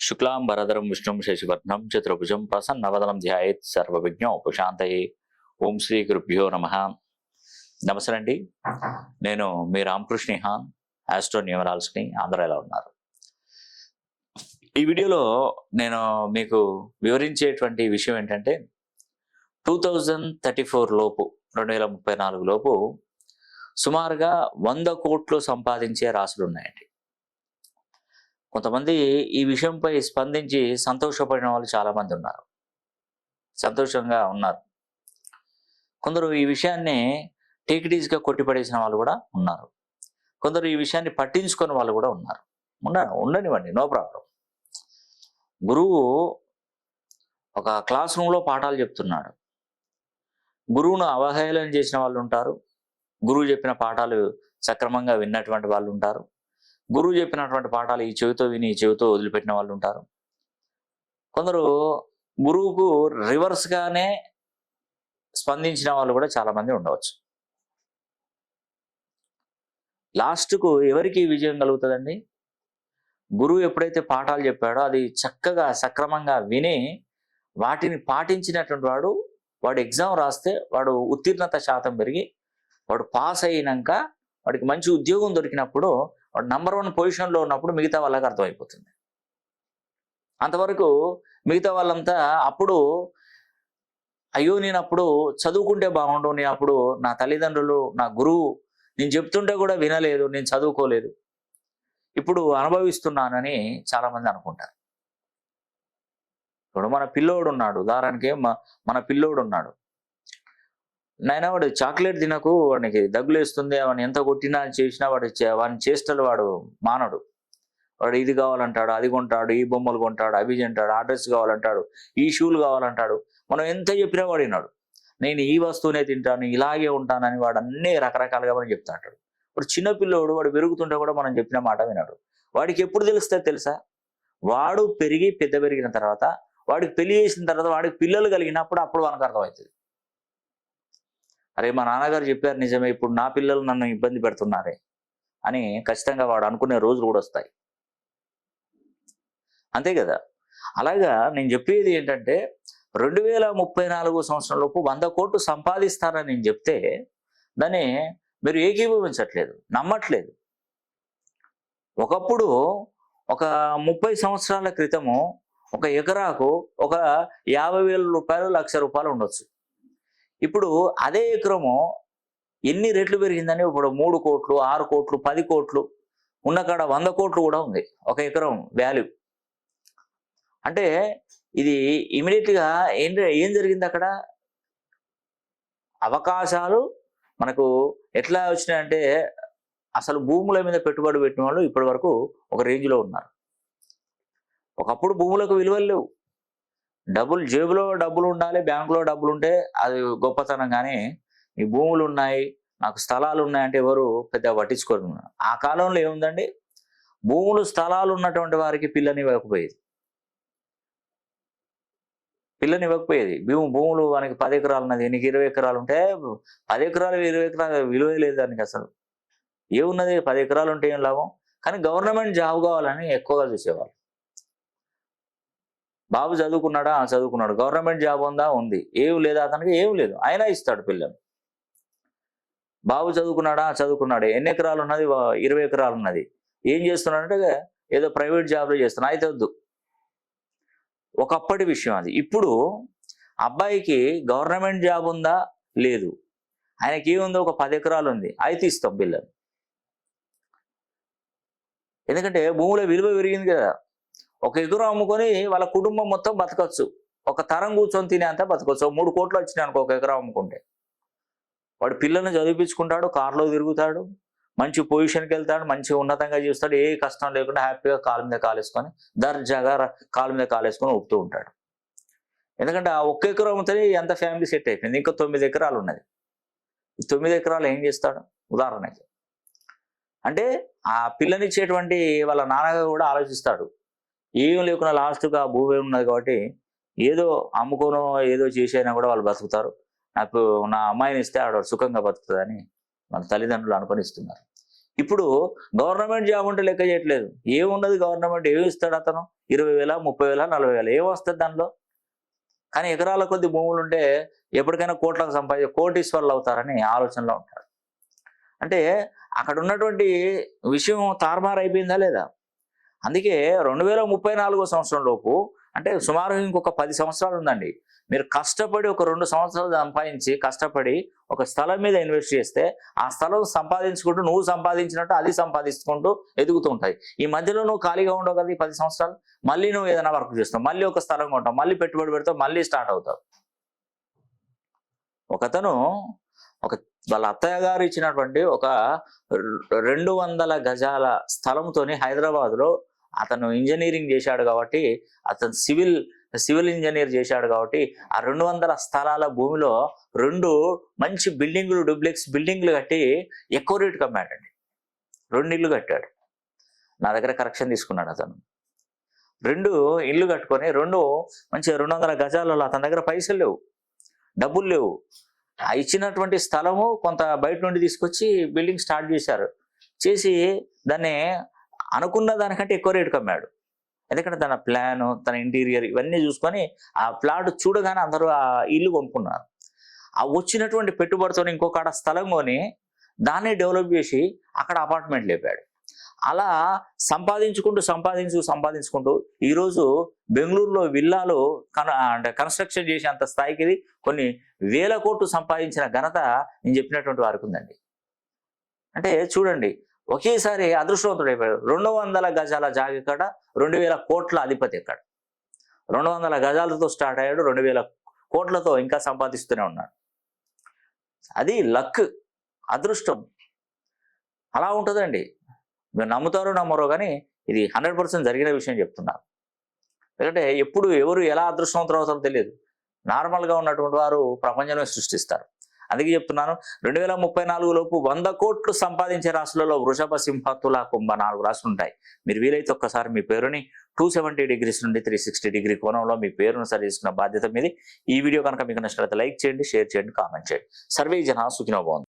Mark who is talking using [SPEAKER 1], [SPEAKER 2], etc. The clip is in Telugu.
[SPEAKER 1] శుక్లాంబరధరం విష్ణుం శశివర్ణం చతుర్భుజం ప్రసన్నవదనం ధ్యాయేత్ సర్వవిఘ్నోపశాంతయే. ఓం శ్రీ గురుభ్యో నమః. నమస్తే అండి, నేను మీ రామకృష్ణ హాన్, ఆస్ట్రో న్యూమరాల్స్ని. అందరూ ఎలా ఉన్నారు? ఈ వీడియోలో నేను మీకు వివరించేటువంటి విషయం ఏంటంటే 2034 లోపు 2034 లోపు సుమారుగా 100 కోట్లు సంపాదించే రాశులు ఉన్నాయండి. కొంతమంది ఈ విషయంపై స్పందించి సంతోషపడిన వాళ్ళు చాలామంది ఉన్నారు, సంతోషంగా ఉన్నారు. కొందరు ఈ విషయాన్ని టేకిడీస్గా కొట్టిపడేసిన వాళ్ళు కూడా ఉన్నారు. కొందరు ఈ విషయాన్ని పట్టించుకున్న వాళ్ళు కూడా ఉన్నారు. ఉండనివ్వండి, నో ప్రాబ్లం. గురువు ఒక క్లాస్ రూమ్లో పాఠాలు చెప్తున్నాడు. గురువును అవహేళన చేసిన వాళ్ళు ఉంటారు, గురువు చెప్పిన పాఠాలు సక్రమంగా విన్నటువంటి వాళ్ళు ఉంటారు, గురువు చెప్పినటువంటి పాఠాలు ఈ చెవితో విని ఈ చెవితో వదిలిపెట్టిన వాళ్ళు ఉంటారు. కొందరు గురువుకు రివర్స్గానే స్పందించిన వాళ్ళు కూడా చాలామంది ఉండవచ్చు. లాస్ట్కు ఎవరికి విజయం కలుగుతుందండి? గురువు ఎప్పుడైతే పాఠాలు చెప్పాడో అది చక్కగా సక్రమంగా విని వాటిని పాటించినటువంటి వాడు ఎగ్జామ్ రాస్తే వాడు ఉత్తీర్ణత శాతం పెరిగి వాడు పాస్ అయినాక వాడికి మంచి ఉద్యోగం దొరికినప్పుడు వాడు నంబర్ 1 పొజిషన్లో ఉన్నప్పుడు మిగతా వాళ్ళకి అర్థమైపోతుంది. అంతవరకు మిగతా వాళ్ళంతా అప్పుడు అయ్యో నేను అప్పుడు చదువుకుంటే బాగుండు, నేను అప్పుడు నా తల్లిదండ్రులు నా గురువు నేను చెప్తుంటే కూడా వినలేదు, నేను చదువుకోలేదు, ఇప్పుడు అనుభవిస్తున్నానని చాలామంది అనుకుంటారు. ఇప్పుడు మన పిల్లోడు ఉన్నాడు, ఉదాహరణకి మన పిల్లోడు ఉన్నాడు. నాయన వాడు చాక్లెట్ తినకు, వాడికి దగ్గులేస్తుంది, వాడిని ఎంత కొట్టినా చేసినా వాడిని చేష్టలు వాడు మానడు. వాడు ఇది కావాలంటాడు, అది కొంటాడు, ఈ బొమ్మలు కొంటాడు, అవి తింటాడు, ఆ డ్రెస్ కావాలంటాడు, ఈ షూలు కావాలంటాడు. మనం ఎంత చెప్పినా వాడు విన్నాడు. నేను ఈ వస్తువునే తింటాను, ఇలాగే ఉంటానని వాడు అన్నీ రకరకాలుగా మనం చెప్తా అంటాడు. ఇప్పుడు చిన్నపిల్లోడు వాడు పెరుగుతుంటే కూడా మనం చెప్పిన మాట వినాడు. వాడికి ఎప్పుడు తెలుస్తుంది తెలుసా? వాడు పెరిగిన తర్వాత, వాడికి పెళ్లి చేసిన తర్వాత, వాడికి పిల్లలు కలిగినప్పుడు అప్పుడు మనకు అర్థమవుతుంది. అరే మా నాన్నగారు చెప్పారు నిజమే, ఇప్పుడు నా పిల్లలు నన్ను ఇబ్బంది పెడుతున్నారే అని ఖచ్చితంగా వాడు అనుకునే రోజులు కూడా వస్తాయి. అంతే కదా? అలాగా నేను చెప్పేది ఏంటంటే 2034 సంవత్సరంలోపు 100 కోట్లు సంపాదిస్తారని నేను చెప్తే దాన్ని మీరు ఏకీభవించట్లేదు, నమ్మట్లేదు. ఒకప్పుడు ఒక 30 సంవత్సరాల క్రితము ఒక ఎకరాకు ఒక 50,000 రూపాయలు, 1,00,000 రూపాయలు ఉండొచ్చు. ఇప్పుడు అదే ఎకరము ఎన్ని రెట్లు పెరిగిందని ఇప్పుడు 3 కోట్లు, 6 కోట్లు, 10 కోట్లు ఉన్న కాడ 100 కోట్లు కూడా ఉంది ఒక ఎకరం వాల్యూ. అంటే ఇది ఇమీడియట్గా ఏం జరిగింది అక్కడ? అవకాశాలు మనకు ఎట్లా వచ్చినాయంటే అసలు భూముల మీద పెట్టుబడి పెట్టిన వాళ్ళు ఇప్పటి వరకు ఒక రేంజ్లో ఉన్నారు. ఒకప్పుడు భూములకు విలువలు లేవు, జేబులో డబ్బులు ఉండాలి, బ్యాంకులో డబ్బులు ఉంటే అది గొప్పతనం. కానీ ఈ భూములు ఉన్నాయి, నాకు స్థలాలు ఉన్నాయంటే ఎవరు పెద్ద పట్టించుకోరు. ఆ కాలంలో ఏముందండి, భూములు స్థలాలు ఉన్నటువంటి వారికి పిల్లని ఇవ్వకపోయేది. భూములు మనకి 10 ఎకరాలు ఉన్నది, నీకు 20 ఎకరాలు ఉంటే 10 ఎకరాలు 20 ఎకరాలు విలువ లేదు దానికి. అసలు ఏమున్నది, 10 ఎకరాలు ఉంటే ఏం లాభం? కానీ గవర్నమెంట్ జాబ్ కావాలని ఎక్కువగా చూసేవాళ్ళు. బాబు చదువుకున్నాడా? చదువుకున్నాడు. గవర్నమెంట్ జాబ్ ఉందా? ఉంది. ఏం లేదా అతనికి? ఏం లేదు, అయినా ఇస్తాడు పిల్లలు. బాబు చదువుకున్నాడా? చదువుకున్నాడు. ఎన్ని ఎకరాలు ఉన్నది? 20 ఎకరాలు ఉన్నది. ఏం చేస్తున్నాడంటే ఏదో ప్రైవేట్ జాబ్లో చేస్తున్నా, అయితే వద్దు. ఒకప్పటి విషయం అది. ఇప్పుడు అబ్బాయికి గవర్నమెంట్ జాబ్ ఉందా? లేదు. ఆయనకి ఏముందో ఒక 10 ఎకరాలు ఉంది, అయితే ఇస్తాం పిల్లలు. ఎందుకంటే భూముల విలువ పెరిగింది కదా. ఒక ఎకరం అమ్ముకొని వాళ్ళ కుటుంబం మొత్తం బతకచ్చు, ఒక తరం కూర్చొని తినే అంతా బతకచ్చు. 3 కోట్లు వచ్చినాయి అనుకో ఒక ఎకరం అమ్ముకుంటే. వాడు పిల్లల్ని చదివించుకుంటాడు, కారులో తిరుగుతాడు, మంచి పొజిషన్కి వెళ్తాడు, మంచి ఉన్నతంగా చేస్తాడు, ఏ కష్టం లేకుండా హ్యాపీగా కాలు మీద కాలేసుకొని దర్జాగా కాలు మీద కాలేసుకొని ఊపుతూ ఉంటాడు. ఎందుకంటే ఆ 1 ఎకరం అమ్ముతుంది, ఎంత ఫ్యామిలీ సెట్ అయిపోయింది. ఇంకా 9 ఎకరాలు ఉన్నది. ఈ 9 ఎకరాలు ఏం చేస్తాడు? ఉదాహరణకి అంటే ఆ పిల్లనిచ్చేటువంటి వాళ్ళ నాన్నగా కూడా ఆలోచిస్తాడు. ఏం లేకుండా లాస్ట్గా ఆ భూమి ఉన్నది కాబట్టి ఏదో అమ్ముకోనో ఏదో చేసైనా కూడా వాళ్ళు బతుకుతారు, నాకు నా అమ్మాయిని ఇస్తే ఆడ సుఖంగా బతుకుతుందని మన తల్లిదండ్రులు అనుకొని ఇస్తున్నారు. ఇప్పుడు గవర్నమెంట్ జాబ్ ఉంటే లెక్క చేయట్లేదు. ఏమున్నది గవర్నమెంట్ ఏమి ఇస్తాడు అతను? 20,000, 30,000, 40,000 ఏం వస్తుంది దానిలో? కానీ ఎకరాల కొద్ది భూములు ఉంటే ఎప్పటికైనా కోట్లకు కోటీశ్వర్లు అవుతారని ఆలోచనలో ఉంటారు. అంటే అక్కడ ఉన్నటువంటి విషయం తారుమారు అయిపోయిందా లేదా? అందుకే 2034 సంవత్సరం లోపు, అంటే సుమారు ఇంకొక 10 సంవత్సరాలు ఉందండి. మీరు కష్టపడి ఒక 2 సంవత్సరాలు సంపాదించి కష్టపడి ఒక స్థలం మీద ఇన్వెస్ట్ చేస్తే ఆ స్థలం సంపాదించుకుంటూ నువ్వు సంపాదించినట్టు అది సంపాదించుకుంటూ ఎదుగుతూ ఉంటాయి. ఈ మధ్యలో నువ్వు ఖాళీగా ఉండవు కదా ఈ 10 సంవత్సరాలు. మళ్ళీ నువ్వు ఏదైనా వర్క్ చేస్తావు, మళ్ళీ ఒక స్థలం కొంటావు, మళ్ళీ పెట్టుబడి పెడతావు, మళ్ళీ స్టార్ట్ అవుతావు. ఒకతను వాళ్ళ అత్తయ్య గారు ఇచ్చినటువంటి ఒక 200 గజాల స్థలంతోని హైదరాబాద్లో అతను ఇంజనీరింగ్ చేశాడు కాబట్టి, అతను సివిల్ ఇంజనీర్ చేశాడు కాబట్టి ఆ 200 స్థలాల భూమిలో 2 మంచి బిల్డింగులు, డూప్లెక్స్ బిల్డింగ్లు కట్టి ఎక్కువ రేటుకి అమ్మాడండి. 2 ఇళ్ళు కట్టాడు. నా దగ్గర కరెక్షన్ తీసుకున్నాడు అతను. 2 ఇళ్ళు కట్టుకొని 2 మంచి 200 గజాలలో అతని దగ్గర పైసలు లేవు, డబ్బులు లేవు. ఆ ఇచ్చినటువంటి స్థలము కొంత బయట నుండి తీసుకొచ్చి బిల్డింగ్ స్టార్ట్ చేశారు. చేసి దాన్ని అనుకున్న దానికంటే ఎక్కువ రేటుకి అమ్మాడు. ఎందుకంటే తన ప్లాను, తన ఇంటీరియర్ ఇవన్నీ చూసుకొని ఆ ప్లాట్ చూడగానే అందరూ ఆ ఇల్లు కొనుక్కున్నారు. ఆ వచ్చినటువంటి పెట్టుబడితో ఇంకొక స్థలం కొని దాన్ని డెవలప్ చేసి అక్కడ అపార్ట్మెంట్ లేపాడు. అలా సంపాదించుకుంటూ ఈరోజు బెంగళూరులో విల్లాలు అంటే కన్స్ట్రక్షన్ చేసేంత స్థాయికి కొన్ని వేల కోట్లు సంపాదించిన ఘనత నేను చెప్పినటువంటి వారికి ఉందండి. అంటే చూడండి, ఒకేసారి అదృష్టవంతుడు అయిపోయాడు. 200 గజాల జాగి కాడ 2,000 కోట్ల అధిపతి ఎక్కడ? 200 గజాలతో స్టార్ట్ అయ్యాడు, 2,000 కోట్లతో ఇంకా సంపాదిస్తూనే ఉన్నాడు. అది లక్, అదృష్టం. అలా ఉంటుందండి. మీరు నమ్ముతారో నమ్మరో కానీ ఇది 100% జరిగిన విషయం చెప్తున్నారు. ఎందుకంటే ఎప్పుడు ఎవరు ఎలా అదృష్టవంతులు అవుతారో తెలియదు. నార్మల్గా ఉన్నటువంటి వారు ప్రపంచంలో సృష్టిస్తారు. అందుకే చెప్తున్నాను, 2034 లోపు 100 కోట్లు సంపాదించే రాశులలో వృషభ, సింహ, తుల, కుంభ 4 రాశులు ఉంటాయి. మీరు వీలైతే ఒక్కసారి మీ పేరుని 270 degrees నుండి 360 degree కోణంలో మీ పేరును సరి చేసుకున్న బాధ్యత మీది. ఈ వీడియో కనుక మీకు నచ్చినట్లయితే లైక్ చేయండి, షేర్ చేయండి, కామెంట్ చేయండి. సర్వే జన సుఖినో భవంతు.